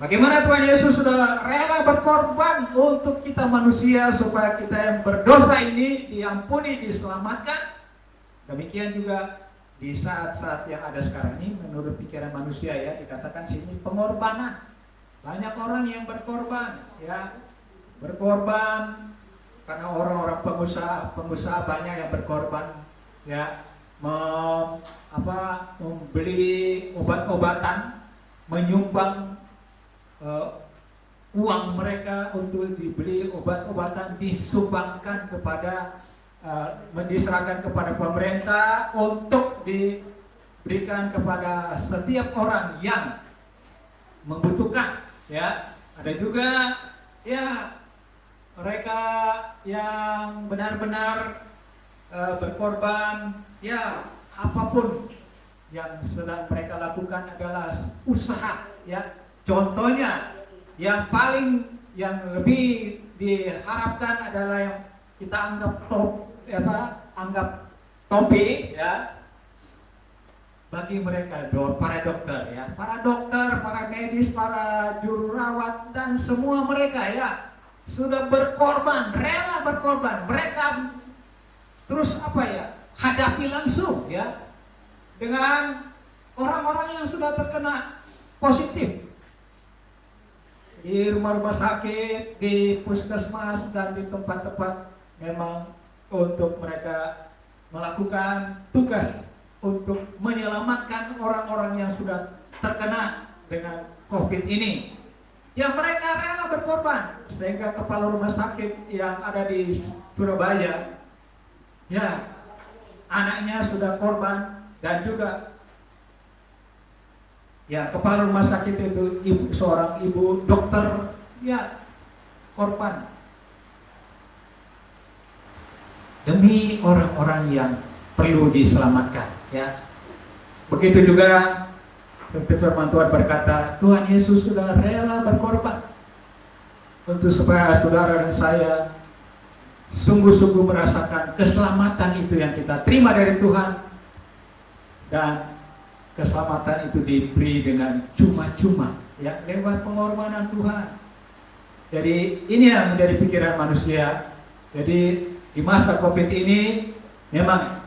Bagaimana Tuhan Yesus sudah rela berkorban untuk kita manusia supaya kita yang berdosa ini diampuni, diselamatkan. Demikian juga di saat-saat yang ada sekarang ini menurut pikiran manusia ya, dikatakan sini pengorbanan. Banyak orang yang berkorban ya, berkorban karena orang-orang pengusaha banyak yang berkorban ya, membeli obat-obatan, menyumbang uang mereka untuk dibeli obat-obatan, disumbangkan kepada diserahkan kepada pemerintah untuk diberikan kepada setiap orang yang membutuhkan ya. Ada juga ya mereka yang benar-benar berkorban ya, apapun yang sedang mereka lakukan adalah usaha ya. Contohnya yang lebih diharapkan adalah yang kita anggap topi ya, bagi mereka para dokter ya, para medis, para juru rawat dan semua mereka ya sudah berkorban, rela berkorban. Mereka terus hadapi langsung ya dengan orang-orang yang sudah terkena positif di rumah-rumah sakit, di puskesmas dan di tempat-tempat memang untuk mereka melakukan tugas untuk menyelamatkan orang-orang yang sudah terkena dengan COVID ini. Ya mereka rela berkorban sehingga kepala rumah sakit yang ada di Surabaya ya, anaknya sudah korban, dan juga ya kepala rumah sakit itu seorang ibu dokter ya korban demi orang-orang yang perlu diselamatkan ya. Begitu juga firman Tuhan berkata, Tuhan Yesus sudah rela berkorban untuk supaya saudara dan saya sungguh-sungguh merasakan keselamatan itu yang kita terima dari Tuhan, dan keselamatan itu diberi dengan cuma-cuma ya, lewat pengorbanan Tuhan. Jadi ini yang menjadi pikiran manusia. Jadi di masa COVID ini memang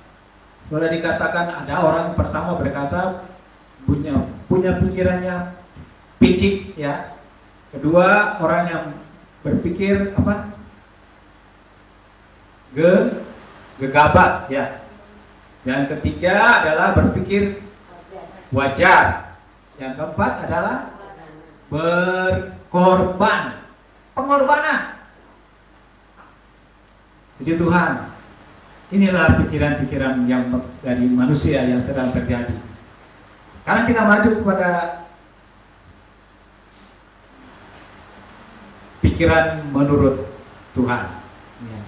sudah dikatakan ada orang pertama berkata punya pikirannya picik ya. Kedua, orang yang berpikir gegabah ya. Yang ketiga adalah berpikir wajar. Yang keempat adalah berkorban, pengorbanan. Jadi Tuhan, inilah pikiran-pikiran yang dari manusia yang sedang terjadi. Karena kita maju kepada pikiran menurut Tuhan ya.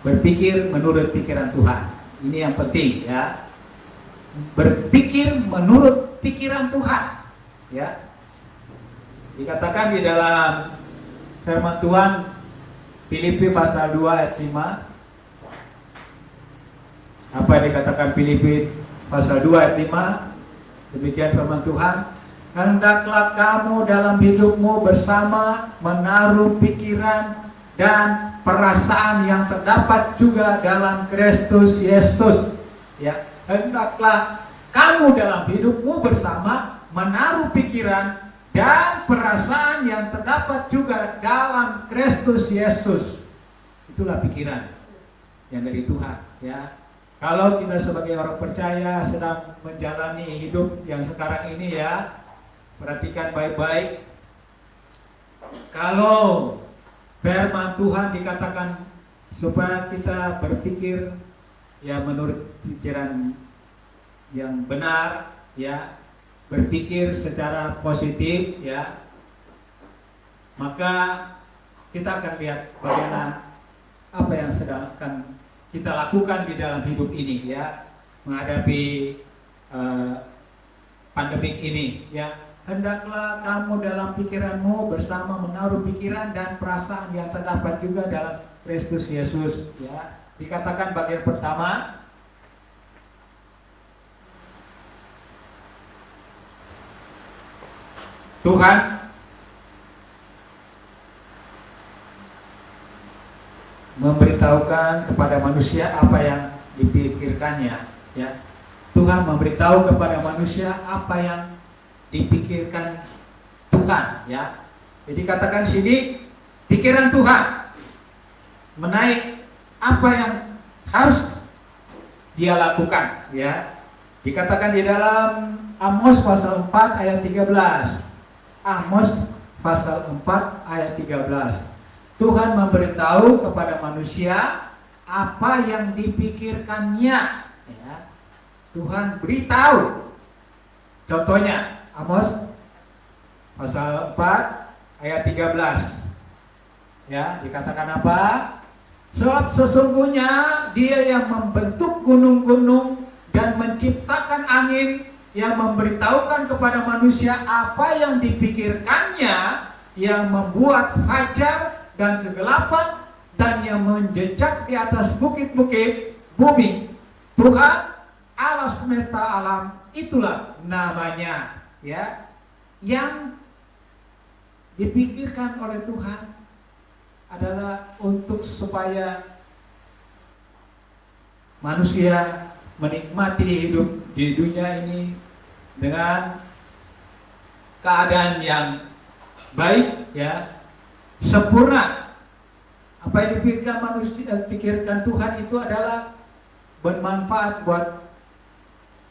Berpikir menurut pikiran Tuhan, ini yang penting ya. Berpikir menurut pikiran Tuhan ya. Dikatakan di dalam firman Tuhan Filipi pasal 2 ayat 5. Apa yang dikatakan Filipi pasal 2 ayat 5? Demikian firman Tuhan, hendaklah kamu dalam hidupmu bersama menaruh pikiran dan perasaan yang terdapat juga dalam Kristus Yesus ya. Hendaklah kamu dalam hidupmu bersama menaruh pikiran dan perasaan yang terdapat juga dalam Kristus Yesus. Itulah pikiran yang dari Tuhan ya. Kalau kita sebagai orang percaya sedang menjalani hidup yang sekarang ini ya, perhatikan baik-baik. Kalau firman Tuhan dikatakan supaya kita berpikir ya menurut pikiran yang benar ya, berpikir secara positif ya, maka kita akan lihat bagaimana apa yang sedang akan kita lakukan di dalam hidup ini ya, menghadapi pandemik ini ya. Hendaklah kamu dalam pikiranmu bersama menaruh pikiran dan perasaan yang terdapat juga dalam Kristus Yesus ya. Dikatakan bagian pertama, Tuhan memberitahukan kepada manusia apa yang dipikirkannya, ya. Tuhan memberitahu kepada manusia apa yang dipikirkan Tuhan, ya. Jadi katakan sini pikiran Tuhan menaik apa yang harus dia lakukan, ya. Dikatakan di dalam Amos pasal 4 ayat 13. Amos pasal 4 ayat 13. Tuhan memberitahu kepada manusia apa yang dipikirkannya, ya. Tuhan beritahu. Contohnya Amos pasal 4 ayat 13. Ya, dikatakan apa? Sebab sesungguhnya Dia yang membentuk gunung-gunung dan menciptakan angin, yang memberitahukan kepada manusia apa yang dipikirkannya, yang membuat fajar dan kegelapan, dan yang menjejak di atas bukit-bukit bumi. Tuhan Allah semesta alam, itulah namanya, ya. Yang dipikirkan oleh Tuhan adalah untuk supaya manusia menikmati hidup di dunia ini dengan keadaan yang baik, ya, sempurna. Apa yang dipikirkan manusia, pikirkan Tuhan itu adalah bermanfaat buat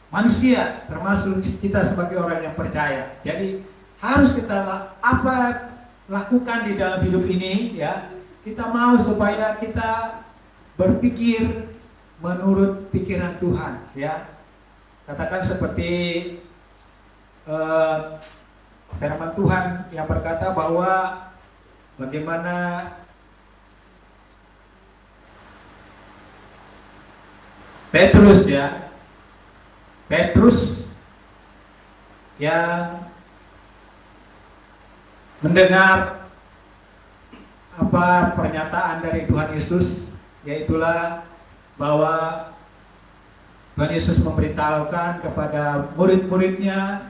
manusia, termasuk kita sebagai orang yang percaya. Jadi harus kita lakukan di dalam hidup ini, ya. Kita mau supaya kita berpikir menurut pikiran Tuhan, ya. Katakan seperti firman Tuhan yang berkata bahwa bagaimana Petrus, ya, Petrus yang mendengar apa pernyataan dari Tuhan Yesus, yaitulah bahwa Tuhan Yesus memberitahukan kepada murid-muridnya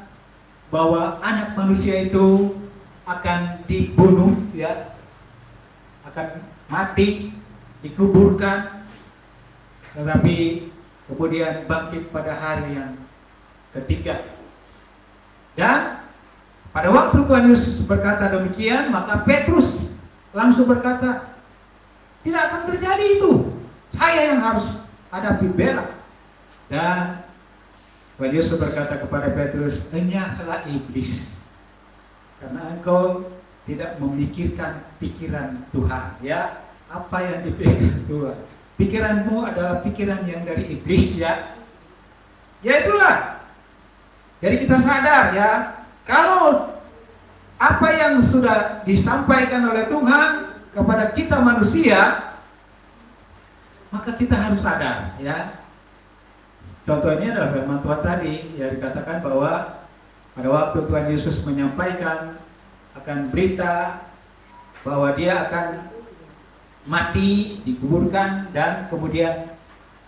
bahwa anak manusia itu akan dibunuh, ya, akan mati, dikuburkan, tetapi kemudian bangkit pada hari yang ketiga. Dan pada waktu Tuhan Yesus berkata demikian, maka Petrus langsung berkata, tidak akan terjadi itu. Saya yang harus hadapi bela. Dan Tuhan Yesus berkata kepada Petrus, enyahlah iblis, karena engkau tidak memikirkan pikiran Tuhan, ya. Apa yang dipikirkan Tuhan? Pikiranmu adalah pikiran yang dari iblis, ya. Ya itulah. Jadi kita sadar, ya, kalau apa yang sudah disampaikan oleh Tuhan kepada kita manusia, maka kita harus sadar, ya. Contohnya adalah firman Tuhan tadi, ya, dikatakan bahwa pada waktu Tuhan Yesus menyampaikan akan berita bahwa Dia akan mati, dikuburkan, dan kemudian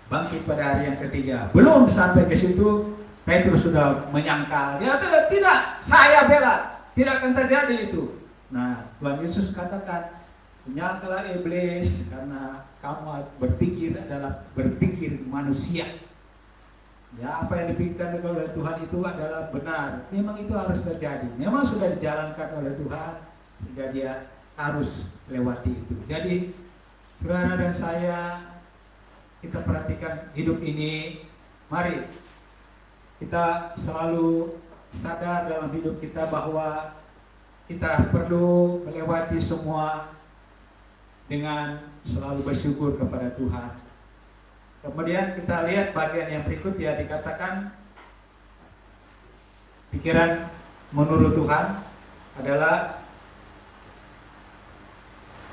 bangkit pada hari yang ketiga. Belum sampai ke situ, Petrus sudah menyangkal, ya tidak, saya bela, tidak akan terjadi itu. Nah, Tuhan Yesus katakan, menyangkal iblis, karena kamu berpikir adalah berpikir manusia. Ya, apa yang dipikirkan oleh Tuhan itu adalah benar. Memang itu harus terjadi. Memang sudah dijalankan oleh Tuhan, sehingga Dia harus lewati itu. Jadi, saudara dan saya, kita perhatikan hidup ini. Mari kita selalu sadar dalam hidup kita bahwa kita perlu melewati semua dengan selalu bersyukur kepada Tuhan. Kemudian kita lihat bagian yang berikut, ya, dikatakan pikiran menurut Tuhan adalah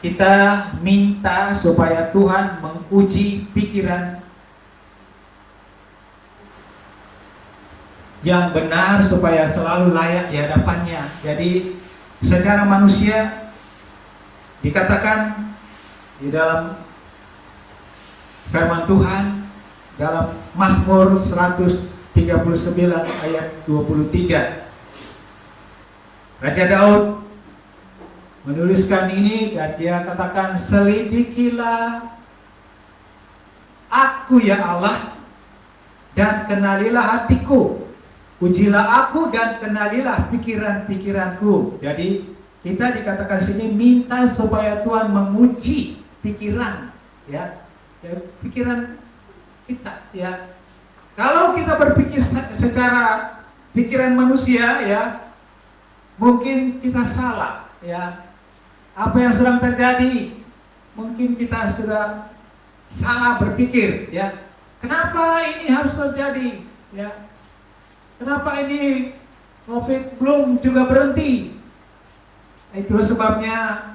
kita minta supaya Tuhan menguji pikiran yang benar supaya selalu layak di hadapannya. Jadi secara manusia dikatakan di dalam firman Tuhan dalam Mazmur 139 ayat 23. Raja Daud menuliskan ini dan dia katakan, selidikilah aku ya Allah, dan kenalilah hatiku. Ujilah aku dan kenalilah pikiran-pikiranku. Jadi kita dikatakan sini minta supaya Tuhan menguji pikiran, ya, pikiran kita, ya. Kalau kita berpikir secara pikiran manusia, ya, mungkin kita salah, ya. Apa yang sedang terjadi, mungkin kita sudah salah berpikir, ya. Kenapa ini harus terjadi, ya? Kenapa ini COVID belum juga berhenti? Itu sebabnya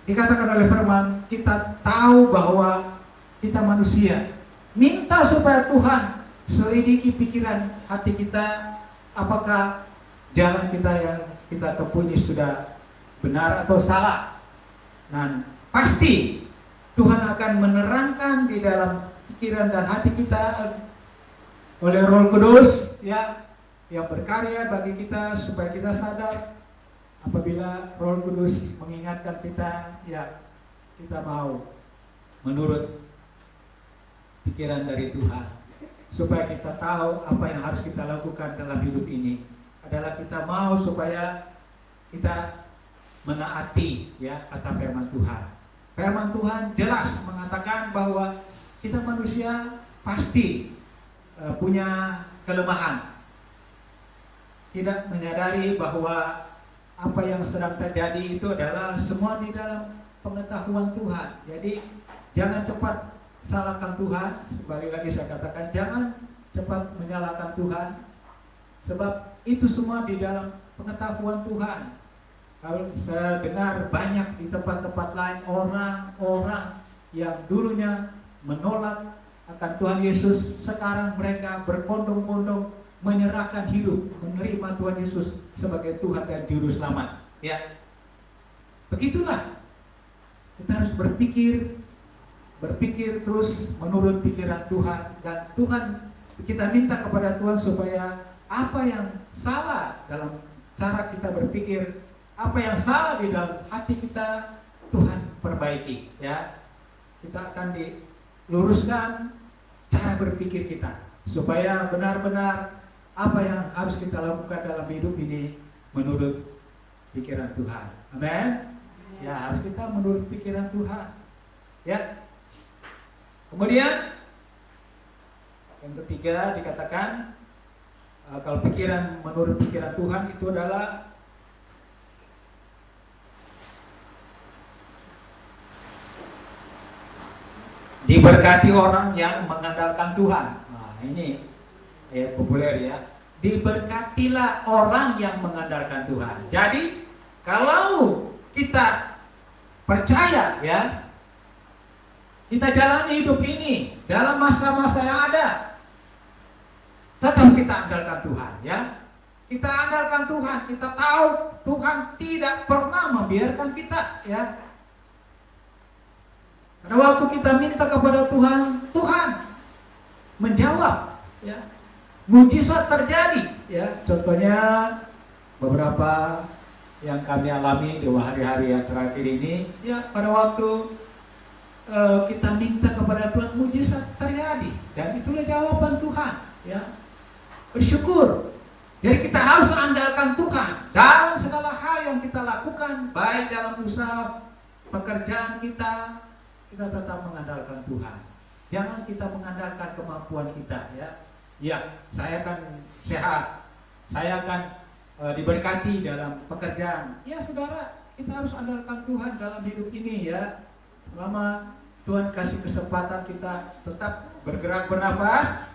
dikatakan oleh firman, kita tahu bahwa kita manusia. Minta supaya Tuhan selidiki pikiran hati kita, apakah jalan kita yang kita tempuh ini sudah benar atau salah. Dan pasti Tuhan akan menerangkan di dalam pikiran dan hati kita oleh Roh Kudus, ya, yang berkarya bagi kita supaya kita sadar. Apabila Roh Kudus mengingatkan kita, ya, kita mau menurut pikiran dari Tuhan, supaya kita tahu apa yang harus kita lakukan dalam hidup ini. Adalah kita mau supaya kita menaati, ya, kata firman Tuhan. Firman Tuhan jelas mengatakan bahwa kita manusia pasti punya kelemahan, tidak menyadari bahwa apa yang sedang terjadi itu adalah semua di dalam pengetahuan Tuhan. Jadi jangan cepat salahkan Tuhan. Kembali lagi saya katakan, jangan cepat menyalahkan Tuhan, sebab itu semua di dalam pengetahuan Tuhan. Kalau saya dengar banyak di tempat-tempat lain orang-orang yang dulunya menolak akan Tuhan Yesus, sekarang mereka berbondong-bondong menyerahkan hidup, menerima Tuhan Yesus sebagai Tuhan dan Juru Selamat. Ya, begitulah kita harus berpikir terus menurut pikiran Tuhan, dan Tuhan, kita minta kepada Tuhan supaya apa yang salah dalam cara kita berpikir, apa yang salah di dalam hati kita, Tuhan perbaiki. Ya, kita akan diluruskan cara berpikir kita supaya benar-benar apa yang harus kita lakukan dalam hidup ini menurut pikiran Tuhan. Amin. Ya, harus kita menurut pikiran Tuhan. Ya. Kemudian yang ketiga dikatakan kalau pikiran menurut pikiran Tuhan itu adalah diberkati orang yang mengandalkan Tuhan. Nah, ini ayat populer, ya. Diberkatilah orang yang mengandalkan Tuhan. Jadi kalau kita percaya, ya, kita jalani hidup ini dalam masa-masa yang ada, tetap kita andalkan Tuhan, ya. Kita andalkan Tuhan, kita tahu Tuhan tidak pernah membiarkan kita, ya. Pada waktu kita minta kepada Tuhan, Tuhan menjawab, ya. Mujizat terjadi, ya. Contohnya beberapa yang kami alami di hari-hari yang terakhir ini, ya, pada waktu kita minta kepada Tuhan, mujizat terjadi, dan itulah jawaban Tuhan, ya. Bersyukur. Jadi kita harus andalkan Tuhan dalam segala hal yang kita lakukan, baik dalam usaha pekerjaan kita tetap mengandalkan Tuhan. Jangan kita mengandalkan kemampuan kita, ya. Ya, saya akan sehat, saya akan diberkati dalam pekerjaan. Ya, saudara, kita harus andalkan Tuhan dalam hidup ini, ya. Selama Tuhan kasih kesempatan kita tetap bergerak bernafas,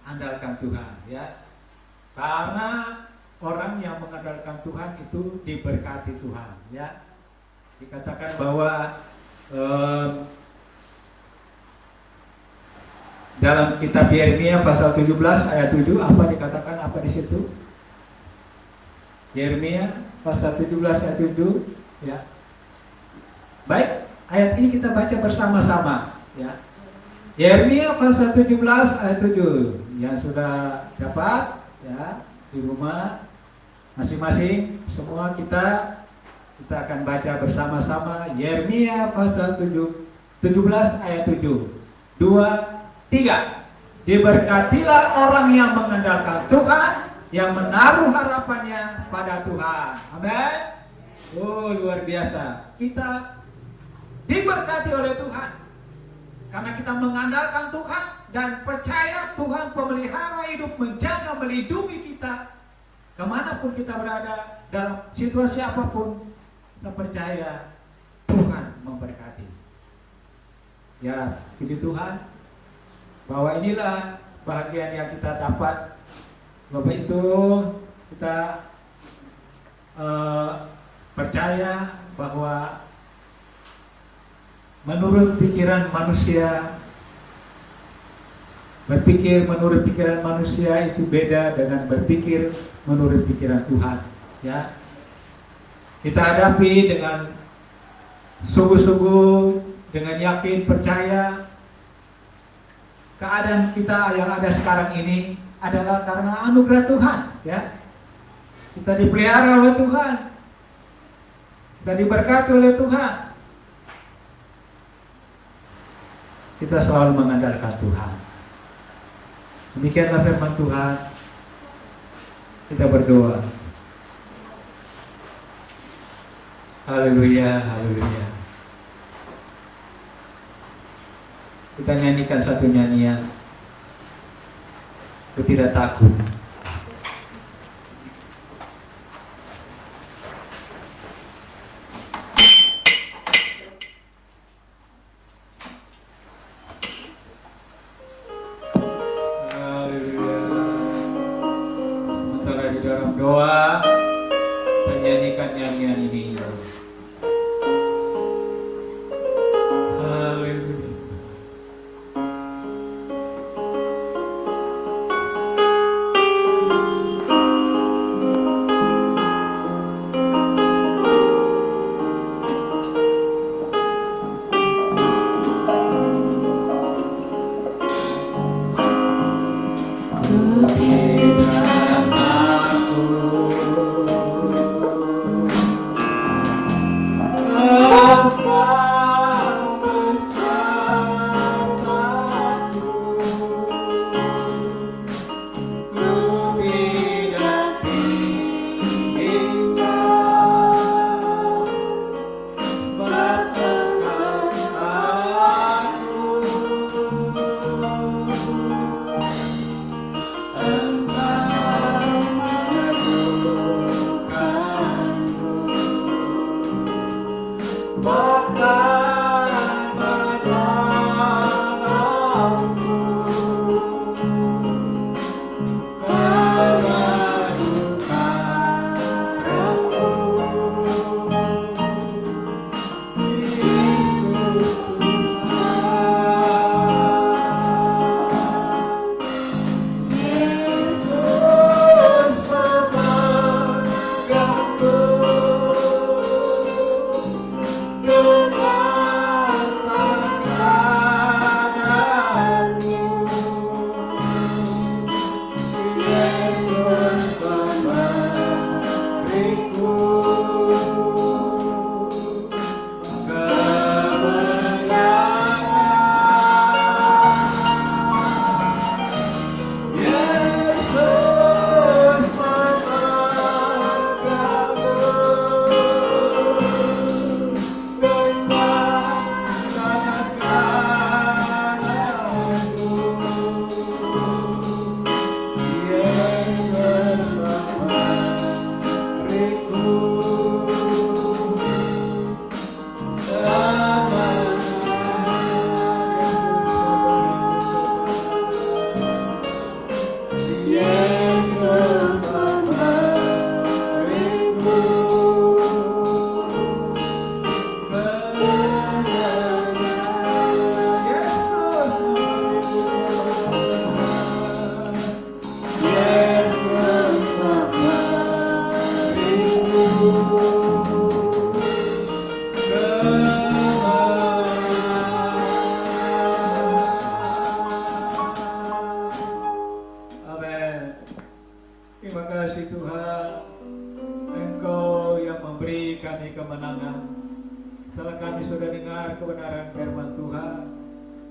andalkan Tuhan, ya. Karena orang yang mengandalkan Tuhan itu diberkati Tuhan, ya. Dikatakan bahwa dalam kitab Yeremia pasal 17 ayat 7, apa dikatakan, apa di situ? Yeremia pasal 17 ayat 7, ya. Baik, ayat ini kita baca bersama-sama, ya. Yeremia pasal 17 ayat 7. Yang sudah dapat, ya, di rumah masing-masing, semua kita akan baca bersama-sama Yeremia pasal 17 ayat 7. 2, 3. Diberkatilah orang yang mengandalkan Tuhan, yang menaruh harapannya pada Tuhan. Amin. Oh, luar biasa. Kita diberkati oleh Tuhan karena kita mengandalkan Tuhan dan percaya Tuhan pemelihara hidup, menjaga, melindungi kita kemanapun kita berada, dalam situasi apapun. Kita percaya Tuhan memberkati. Ya, puji Tuhan, bahwa inilah bahagian yang kita dapat. Bapak itu kita percaya bahwa menurut pikiran manusia, berpikir menurut pikiran manusia itu beda dengan berpikir menurut pikiran Tuhan. Ya, kita hadapi dengan sungguh-sungguh, dengan yakin, percaya keadaan kita yang ada sekarang ini adalah karena anugerah Tuhan. Ya, kita dipelihara oleh Tuhan, kita diberkati oleh Tuhan. Kita selalu mengandalkan Tuhan. Demikianlah firman Tuhan. Kita berdoa. Haleluya, haleluya. Kita nyanyikan satu nyanyian. Aku tidak takut. Doa, menyanyikan nyanyian ini. Haleluya.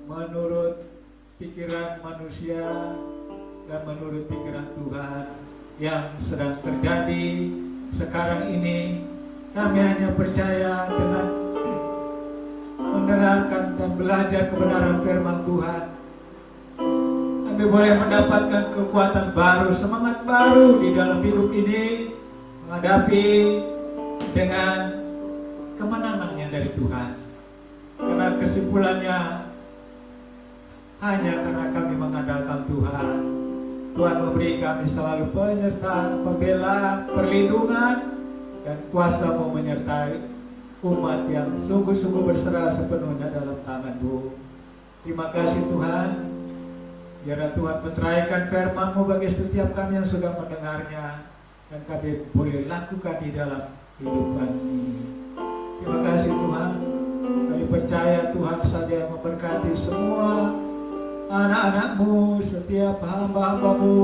menurut pikiran manusia dan menurut pikiran Tuhan yang sedang terjadi sekarang ini. Kami hanya percaya dengan mendengarkan dan belajar kebenaran firman Tuhan, kami boleh mendapatkan kekuatan baru, semangat baru di dalam hidup ini, menghadapi dengan kemenangannya dari Tuhan. Karena kesimpulannya hanya karena kami mengandalkan Tuhan. Tuhan memberi kami selalu penyertaan, pembelaan, perlindungan, dan kuasa-Mu menyertai umat yang sungguh-sungguh berserah sepenuhnya dalam tangan-Mu. Terima kasih Tuhan. Biarlah Tuhan meneraikan firman-Mu bagi setiap kami yang sudah mendengarnya, dan kami boleh lakukan di dalam kehidupan ini. Terima kasih Tuhan. Kami percaya Tuhan saja yang memberkati semua anak-anak-Mu, setiap hamba-hamba-Mu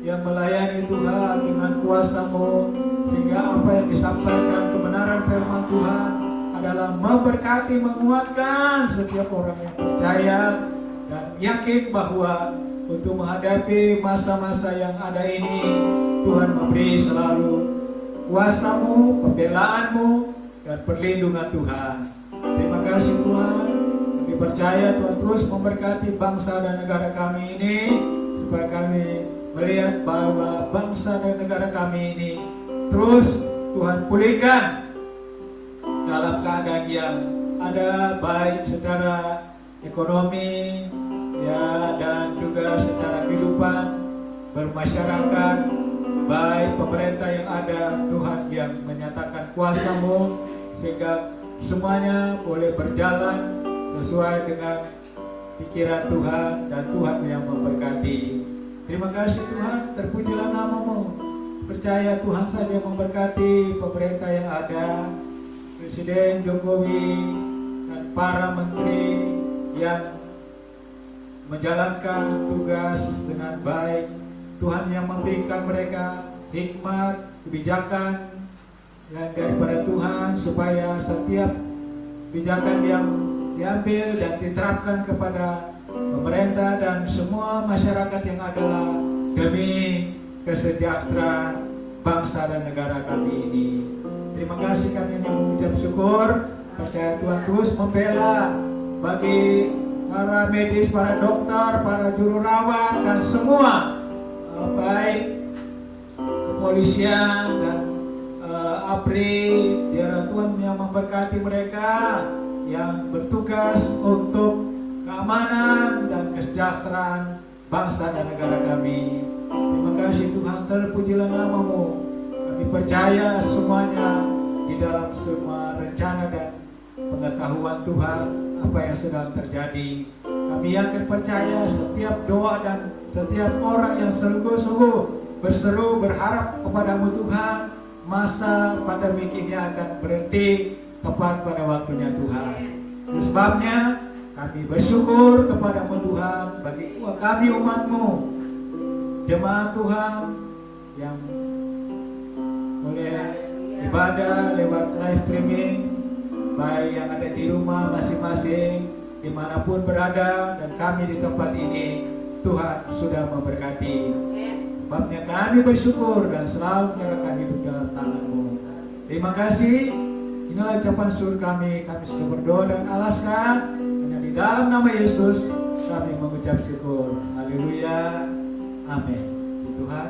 yang melayani Tuhan dengan kuasa-Mu, sehingga apa yang disampaikan kebenaran firman Tuhan adalah memberkati, menguatkan setiap orang yang percaya dan yakin bahwa untuk menghadapi masa-masa yang ada ini, Tuhan memberi selalu kuasa-Mu, pembelaan-Mu, dan perlindungan Tuhan. Terima kasih Tuhan. Kami percaya Tuhan terus memberkati bangsa dan negara kami ini, supaya kami melihat bahwa bangsa dan negara kami ini terus Tuhan pulihkan dalam keadaan yang ada, baik secara ekonomi ya, dan juga secara kehidupan bermasyarakat, baik pemerintah yang ada, Tuhan yang menyatakan kuasa-Mu sehingga semuanya boleh berjalan sesuai dengan pikiran Tuhan, dan Tuhan yang memberkati. Terima kasih Tuhan, terpujilah nama-Mu. Percaya Tuhan saja memberkati pemerintah yang ada, Presiden Jokowi dan para menteri yang menjalankan tugas dengan baik. Tuhan yang memberikan mereka hikmat, kebijakan, dan daripada Tuhan supaya setiap kebijakan yang diambil dan diterapkan kepada pemerintah dan semua masyarakat yang adalah demi kesejahteraan bangsa dan negara kami ini. Terima kasih, kami hanya mengucap syukur. Percaya Tuhan terus membela bagi para medis, para dokter, para juru rawat, dan semua baik kepolisian dan APRI. Biarlah Tuhan yang memberkati mereka yang bertugas untuk keamanan dan kesejahteraan bangsa dan negara kami. Terima kasih Tuhan, terpujilah nama-Mu. Kami percaya semuanya di dalam semua rencana dan pengetahuan Tuhan apa yang sedang terjadi. Kami yakin percaya setiap doa dan setiap orang yang sungguh-sungguh berseru berharap kepada-Mu Tuhan, masa pandemi ini akan berhenti tepat pada waktunya Tuhan. Oleh sebabnya kami bersyukur kepada-Mu Tuhan bagi kami umat-Mu, jemaat Tuhan yang boleh ibadah lewat live streaming, baik yang ada di rumah masing-masing, dimanapun berada, dan kami di tempat ini. Tuhan sudah memberkati. Sebabnya kami bersyukur dan selalu menyerahkan hidup dalam tangan-Mu. Terima kasih. Inilah ucapan syukur kami. Kami sudah berdoa dan alaskan. Hanya di dalam nama Yesus kami mengucap syukur. Haleluya. Amin. Tuhan.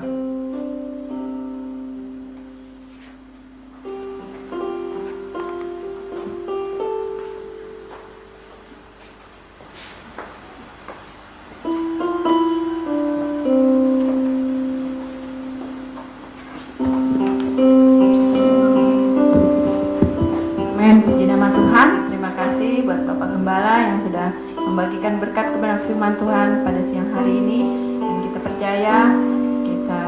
Membagikan berkat kebenaran firman Tuhan pada siang hari ini, dan kita percaya kita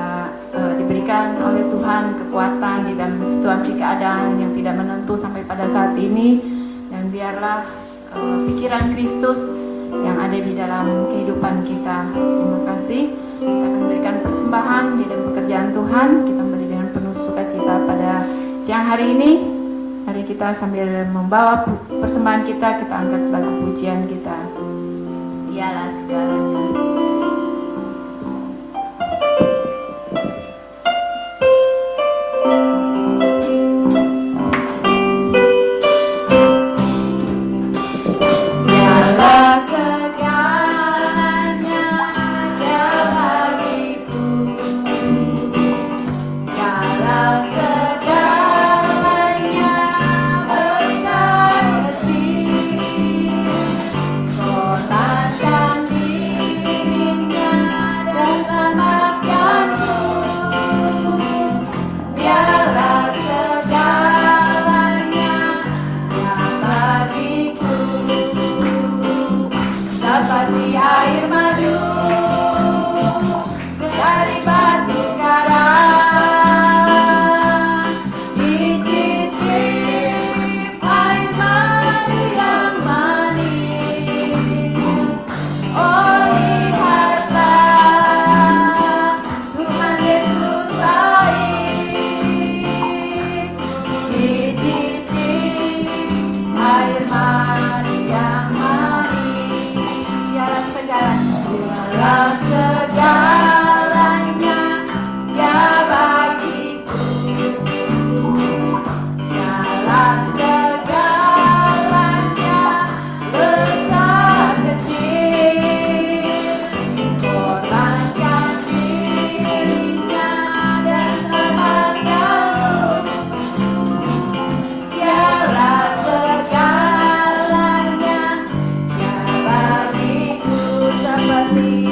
diberikan oleh Tuhan kekuatan di dalam situasi keadaan yang tidak menentu sampai pada saat ini, dan biarlah pikiran Kristus yang ada di dalam kehidupan kita. Terima kasih. Kita akan berikan persembahan di dalam pekerjaan Tuhan. Kita beri dengan penuh sukacita pada siang hari ini. Mari kita sambil membawa persembahan kita angkat lagu pujian kita. Dialah segalanya. Seperti air madu dari batu karang, dicicip air madu yang manis. Oh lihatlah Tuhan Yesus baik, dicicip air madu yang manis. Dialah segalanya ya bagiku. Dialah segalanya besar kecil, korbankan dirinya dan selamatkan. Dialah segalanya ya bagiku, seperti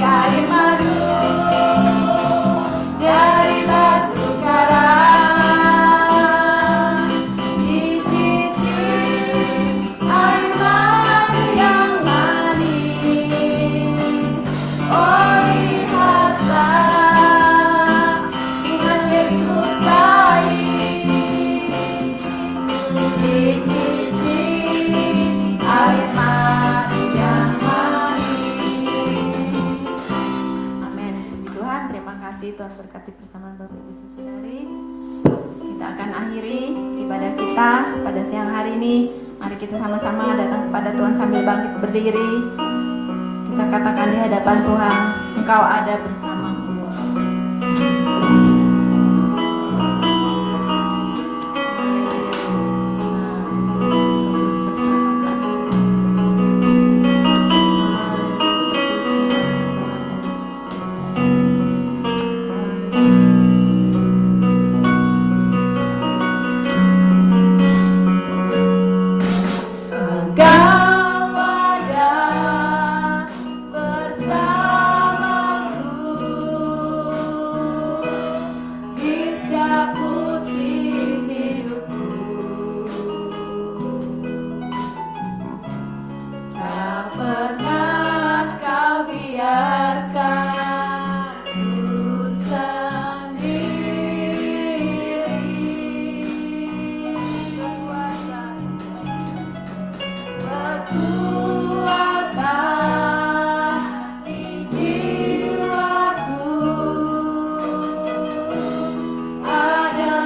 air madu dari batu karang, dicicip air madu yang manis. Oh lihatlah Tuhan Yesus baik, dicicip air madu yang manis. Amin. Puji Tuhan, terima kasih Tuhan berkati persamaan Bapak Ibu Saudari. Kita akan akhiri ibadah kita pada siang hari ini. Mari kita sama-sama datang kepada Tuhan sambil bangkit berdiri. Kita katakan di hadapan Tuhan, Engkau ada bersamaku. Ada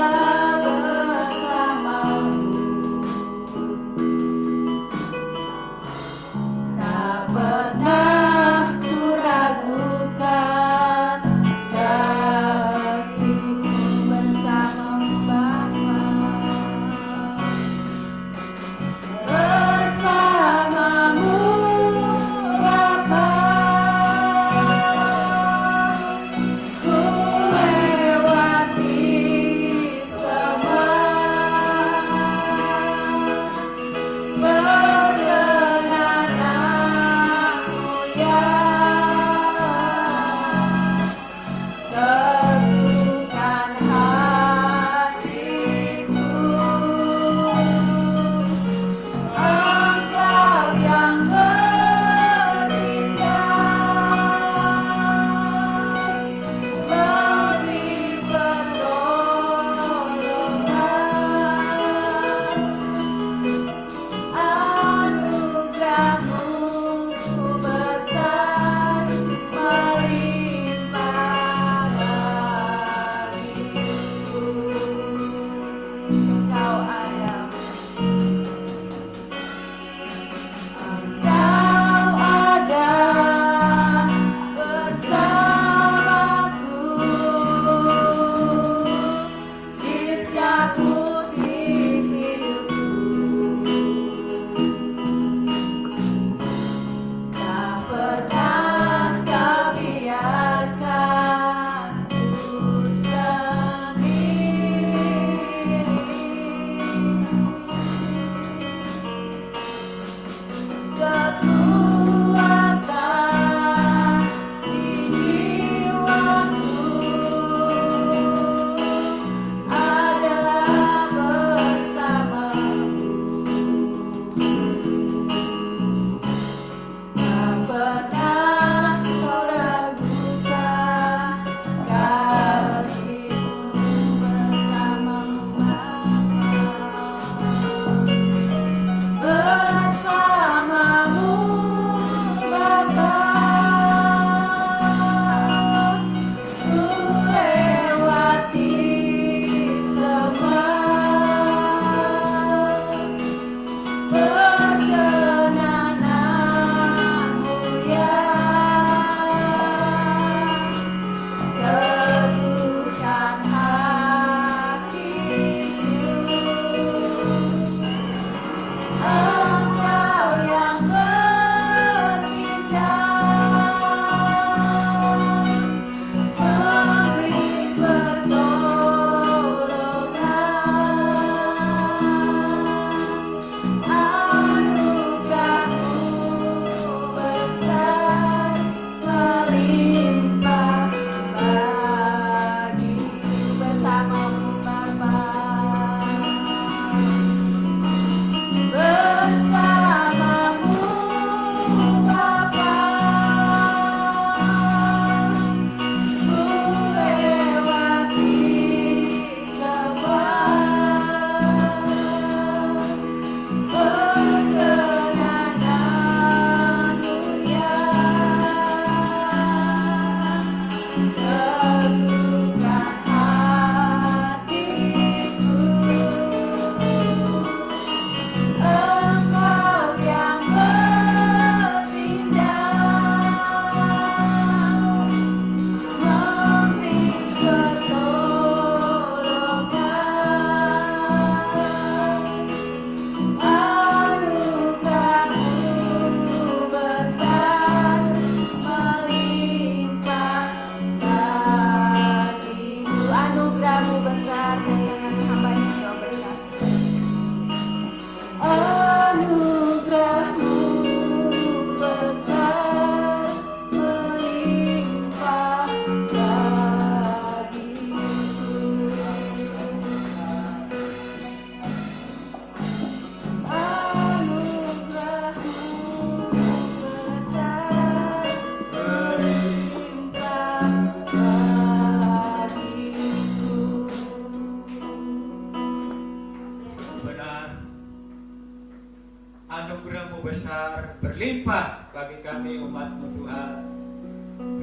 anugerah-Mu besar berlimpah bagi kami umat-Mu Tuhan.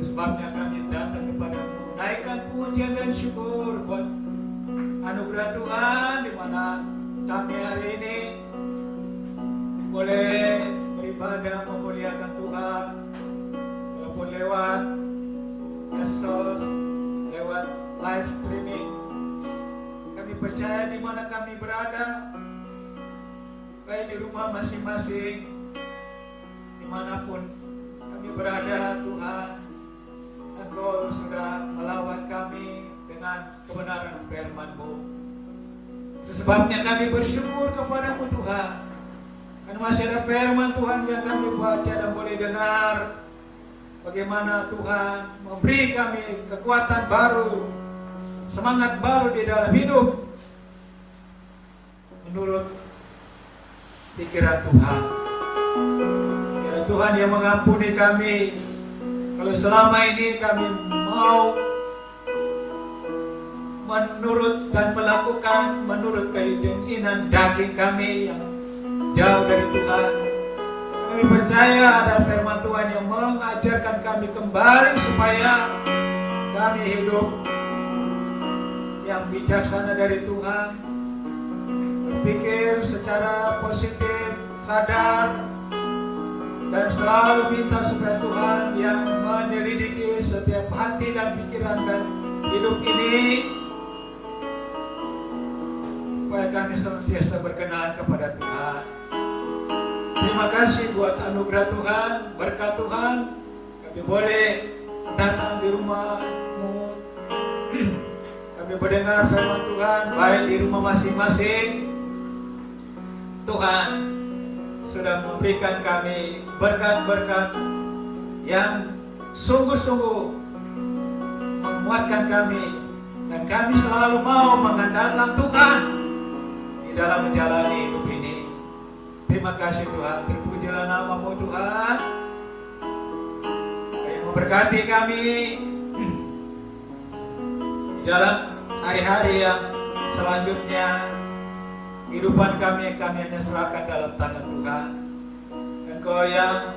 Sebabnya kami datang kepada-Mu, naikkan pujian dan syukur buat anugerah Tuhan, di mana kami hari ini boleh beribadah memuliakan Tuhan, walaupun lewat medsos, lewat live streaming. Kami percaya di mana kami berada, baik di rumah masing-masing, dimanapun kami berada, Tuhan, Engkau sudah melawat kami dengan kebenaran firman-Mu. Sebabnya kami bersyukur kepada-Mu Tuhan, karena masih ada firman Tuhan yang kami baca dan boleh dengar, bagaimana Tuhan memberi kami kekuatan baru, semangat baru di dalam hidup menurut pikiran Tuhan. Ya Tuhan yang mengampuni kami kalau selama ini kami mau menurut dan melakukan menurut keinginan daging kami yang jauh dari Tuhan. Kami percaya ada firman Tuhan yang mengajarkan kami kembali supaya kami hidup yang bijaksana dari Tuhan, berpikir secara positif, sadar, dan selalu minta supaya Tuhan yang menyelidiki setiap hati dan pikiran dan hidup ini, supaya kami senantiasa berkenan kepada Tuhan. Terima kasih buat anugerah Tuhan, berkat Tuhan, kami boleh datang di rumah-Mu, kami mendengar firman Tuhan, baik di rumah masing-masing. Tuhan sudah memberikan kami berkat-berkat yang sungguh-sungguh menguatkan kami, dan kami selalu mau mengandalkan Tuhan di dalam menjalani hidup ini. Terima kasih Tuhan, terpujilah nama-Mu Tuhan, yang memberkati kami di dalam hari-hari yang selanjutnya. Kehidupan kami hanya serahkan dalam tangan Tuhan. Engkau yang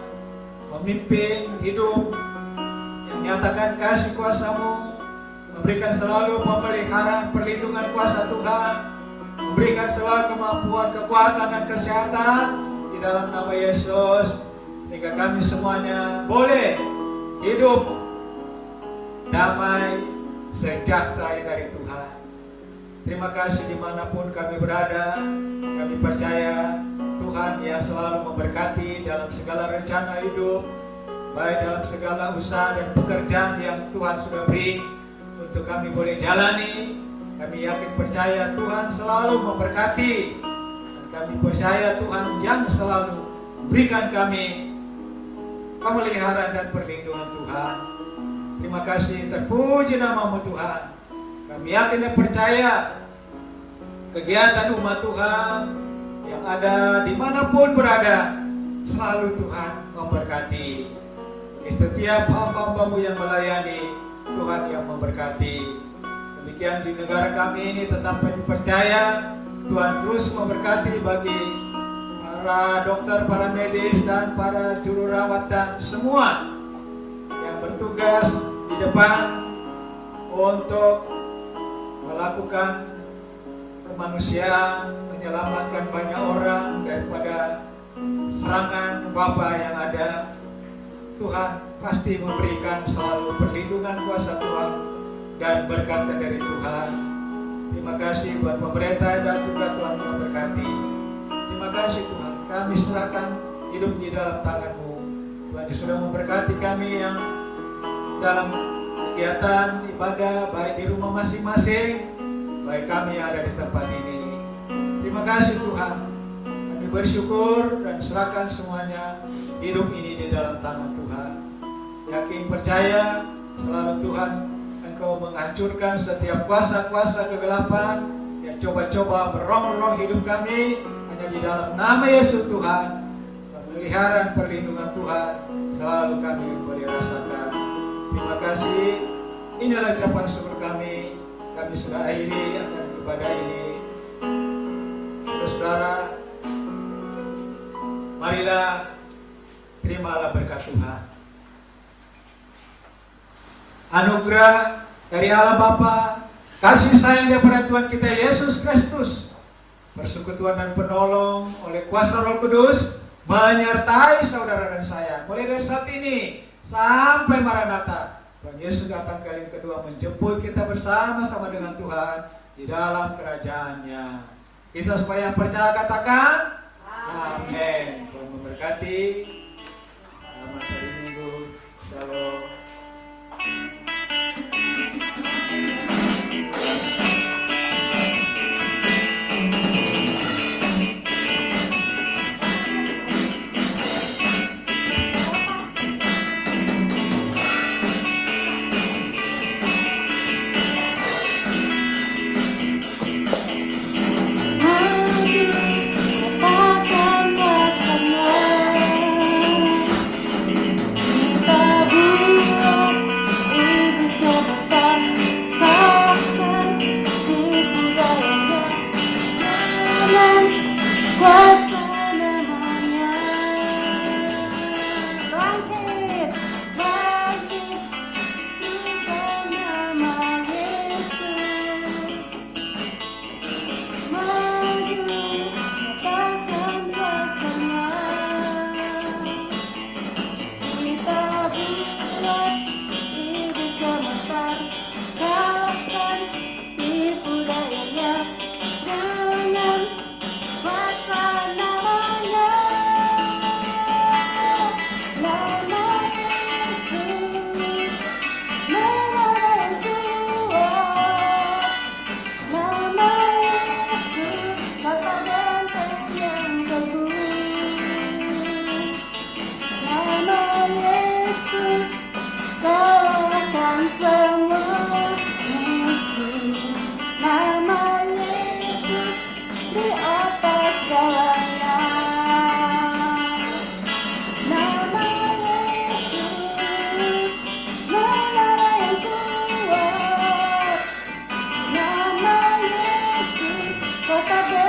memimpin hidup, yang nyatakan kasih kuasa-Mu, memberikan selalu pemeliharaan perlindungan kuasa Tuhan, memberikan selalu kemampuan, kekuatan dan kesehatan di dalam nama Yesus, sehingga kami semuanya boleh hidup damai sejahtera dari Tuhan. Terima kasih dimanapun kami berada. Kami percaya Tuhan yang selalu memberkati dalam segala rencana hidup, baik dalam segala usaha dan pekerjaan yang Tuhan sudah beri untuk kami boleh jalani. Kami yakin percaya Tuhan selalu memberkati, dan kami percaya Tuhan yang selalu memberikan kami pemeliharaan dan perlindungan Tuhan. Terima kasih, terpuji nama-Mu Tuhan. Kami yakin dan percaya kegiatan umat Tuhan yang ada dimanapun berada, selalu Tuhan memberkati. Setiap hamba-Mu yang melayani, Tuhan yang memberkati. Demikian di negara kami ini tetap kami percaya Tuhan terus memberkati bagi para dokter, para medis, dan para juru rawat dan semua yang bertugas di depan untuk melakukan kemanusiaan, menyelamatkan banyak orang daripada serangan wabah yang ada. Tuhan pasti memberikan selalu perlindungan kuasa Tuhan dan berkat dari Tuhan. Terima kasih buat pemerintah dan juga Tuhan memberkati. Terima kasih Tuhan, kami serahkan hidup di dalam tangan-Mu. Tuhan sudah memberkati kami yang dalam kegiatan ibadah, baik di rumah masing-masing, baik kami yang ada di tempat ini. Terima kasih Tuhan, kami bersyukur dan serahkan semuanya hidup ini di dalam tangan Tuhan. Yakin percaya selalu Tuhan Engkau menghancurkan setiap kuasa-kuasa kegelapan yang coba-coba merongrong hidup kami. Hanya di dalam nama Yesus Tuhan, pemeliharaan perlindungan Tuhan selalu kami boleh rasakan. Terima kasih. Inilah ucapan syukur kami. Kami sudah akhiri akan ibadah ini. Saudara, mari marilah terimalah berkat Tuhan. Anugerah dari Allah Bapa, kasih sayang daripada Tuhan kita Yesus Kristus, persekutuan dan penolong oleh kuasa Roh Kudus menyertai saudara dan saya mulai dari saat ini sampai Maranatha. Tuhan Yesus datang kali yang kedua menjemput kita bersama-sama dengan Tuhan di dalam kerajaan-Nya. Kita supaya yang percaya katakan amin. Tuhan memberkati. Selamat hari Minggu. Shalom. Kota